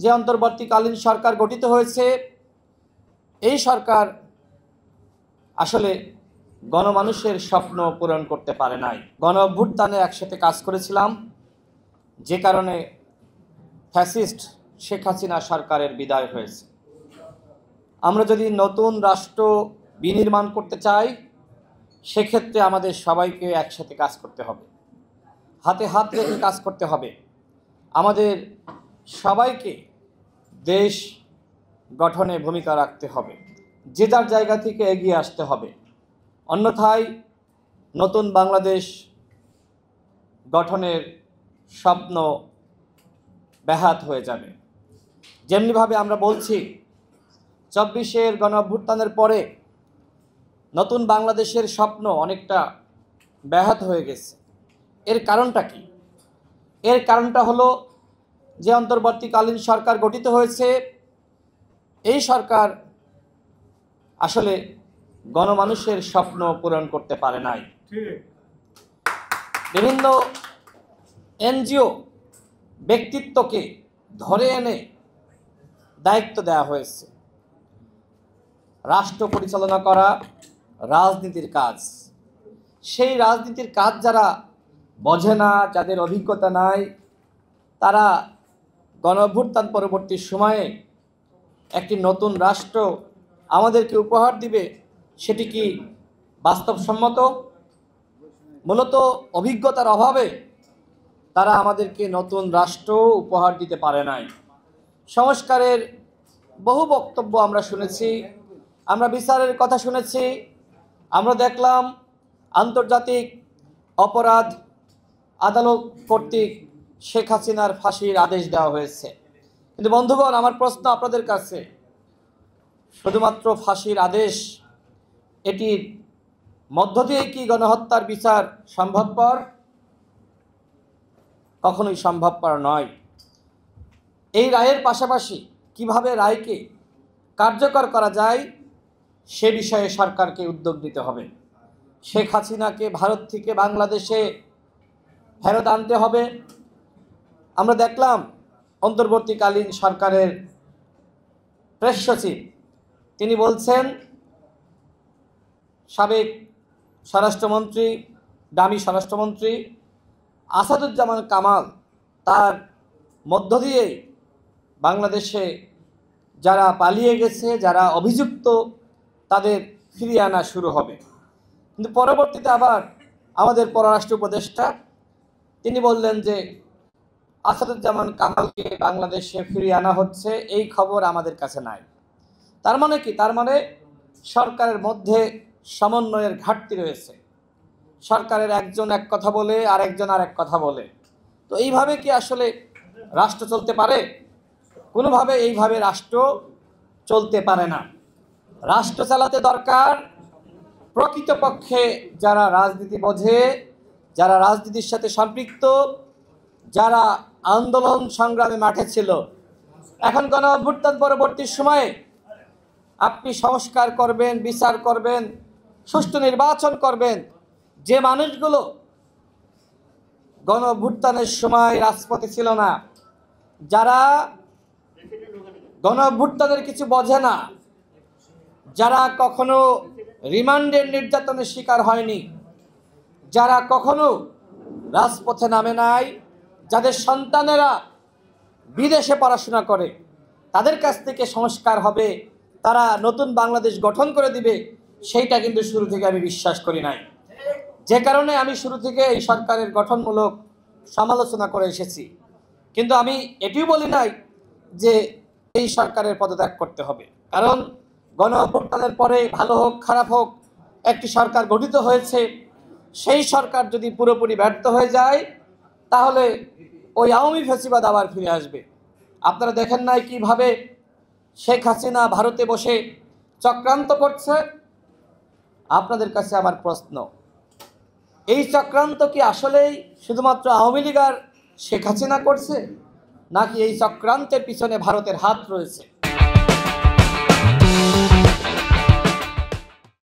যে অন্তর্বর্তীকালীন সরকার গঠিত হয়েছে, এই সরকার আসলে গণমানুষের স্বপ্ন পূরণ করতে পারে নাই। গণ অভ্যুত্থানে একসাথে কাজ করেছিলাম, যে কারণে ফ্যাসিস্ট শেখ হাসিনা সরকারের বিদায় হয়েছে। আমরা যদি নতুন রাষ্ট্র বিনির্মাণ করতে চাই, সেক্ষেত্রে আমাদের সবাইকে একসাথে কাজ করতে হবে, হাতে হাত রেখে কাজ করতে হবে। আমাদের সবাইকে দেশ গঠনে ভূমিকা রাখতে হবে, যে যার জায়গা থেকে এগিয়ে আসতে হবে। অন্যথায় নতুন বাংলাদেশ গঠনের স্বপ্ন ব্যাহত হয়ে যাবে। যেমনিভাবে আমরা বলছি 24-এর গণ অভ্যুত্থানের পরে নতুন বাংলাদেশের স্বপ্ন অনেকটা ব্যাহত হয়ে গেছে। এর কারণটা কি? এর কারণটা হলো যে অন্তর্বর্তীকালীন সরকার গঠিত হয়েছে, এই সরকার আসলে গণমানুষের স্বপ্ন পূরণ করতে পারে নাই। বিভিন্ন এনজিও ব্যক্তিত্বকে ধরে এনে দায়িত্ব দেওয়া হয়েছে। রাষ্ট্র পরিচালনা করা রাজনীতির কাজ। সেই রাজনীতির কাজ যারা বোঝে না, যাদের অভিজ্ঞতা নাই, তারা গণ অভ্যুত্থান পরবর্তী সময়ে একটি নতুন রাষ্ট্র আমাদেরকে উপহার দিবে, সেটি কি বাস্তবসম্মত? মূলত অভিজ্ঞতার অভাবে তারা আমাদেরকে নতুন রাষ্ট্র উপহার দিতে পারে নাই। সংস্কারের বহু বক্তব্য আমরা শুনেছি, আমরা বিচারের কথা শুনেছি, আমরা দেখলাম আন্তর্জাতিক অপরাধ আদালত কর্তৃক শেখ হাসিনার ফাঁসির আদেশ দেওয়া হয়েছে। কিন্তু বন্ধুগণ, আমার প্রশ্ন আপনাদের কাছে, শুধুমাত্র ফাঁসির আদেশ, এটির মধ্য দিয়ে কি গণহত্যার বিচার সম্ভবপর? কখনোই সম্ভবপর নয়। এই রায়ের পাশাপাশি কিভাবে রায়কে কার্যকর করা যায়, সে বিষয়ে সরকারকে উদ্যোগ নিতে হবে। শেখ হাসিনাকে ভারত থেকে বাংলাদেশে ফেরত আনতে হবে। আমরা দেখলাম অন্তর্বর্তীকালীন সরকারের প্রেস সচিব, তিনি বলছেন সাবেক স্বরাষ্ট্রমন্ত্রী, ডামি স্বরাষ্ট্রমন্ত্রী আসাদুজ্জামান কামাল, তার মধ্য দিয়ে বাংলাদেশে যারা পালিয়ে গেছে, যারা অভিযুক্ত, তাদের ফিরিয়ে আনা শুরু হবে। কিন্তু পরবর্তীতে আবার আমাদের পররাষ্ট্র উপদেষ্টা তিনি বললেন যে আসাদুজ্জামান কামালকে বাংলাদেশে ফিরিয়ে আনা হচ্ছে, এই খবর আমাদের কাছে নাই। তার মানে কি? তার মানে সরকারের মধ্যে সমন্বয়ের ঘাটতি রয়েছে। সরকারের একজন এক কথা বলে আর একজন আর এক কথা বলে। তো এইভাবে কি আসলে রাষ্ট্র চলতে পারে? কোনোভাবে এইভাবে রাষ্ট্র চলতে পারে না। রাষ্ট্র চালাতে দরকার প্রকৃতপক্ষে যারা রাজনীতি বোঝে, যারা রাজনীতির সাথে সম্পৃক্ত, যারা আন্দোলন সংগ্রামে মাঠে ছিল। এখন গণ অভ্যুত্থান পরবর্তী সময়ে আপনি সংস্কার করবেন, বিচার করবেন, সুষ্ঠু নির্বাচন করবেন, যে মানুষগুলো গণ অভ্যুত্থানের সময় রাজপথে ছিল না, যারা গণ অভ্যুত্থানের কিছু বোঝে না, যারা কখনো রিমান্ডের নির্যাতনের শিকার হয়নি, যারা কখনো রাজপথে নামে নাই, যাদের সন্তানেরা বিদেশে পড়াশোনা করে, তাদের কাছ থেকে সংস্কার হবে, তারা নতুন বাংলাদেশ গঠন করে দিবে, সেইটা কিন্তু শুরু থেকে আমি বিশ্বাস করি নাই। যে কারণে আমি শুরু থেকে এই সরকারের গঠনমূলক সমালোচনা করে এসেছি। কিন্তু আমি এটিও বলি নাই যে এই সরকারের পদত্যাগ করতে হবে, কারণ গণ অভ্যুত্থানের পরে ভালো হোক খারাপ হোক একটি সরকার গঠিত হয়েছে। সেই সরকার যদি পুরোপুরি ব্যর্থ হয়ে যায়, তাহলে ওই আওয়ামী ফ্যাসিবাদ আবার ফিরে আসবে। আপনারা দেখেন নাই কিভাবে শেখ হাসিনা ভারতে বসে চক্রান্ত করছে? আপনাদের কাছে আমার প্রশ্ন, এই চক্রান্ত কি আসলেই শুধুমাত্র আওয়ামী লীগ আর শেখ হাসিনা করছে, নাকি এই চক্রান্তের পিছনে ভারতের হাত রয়েছে?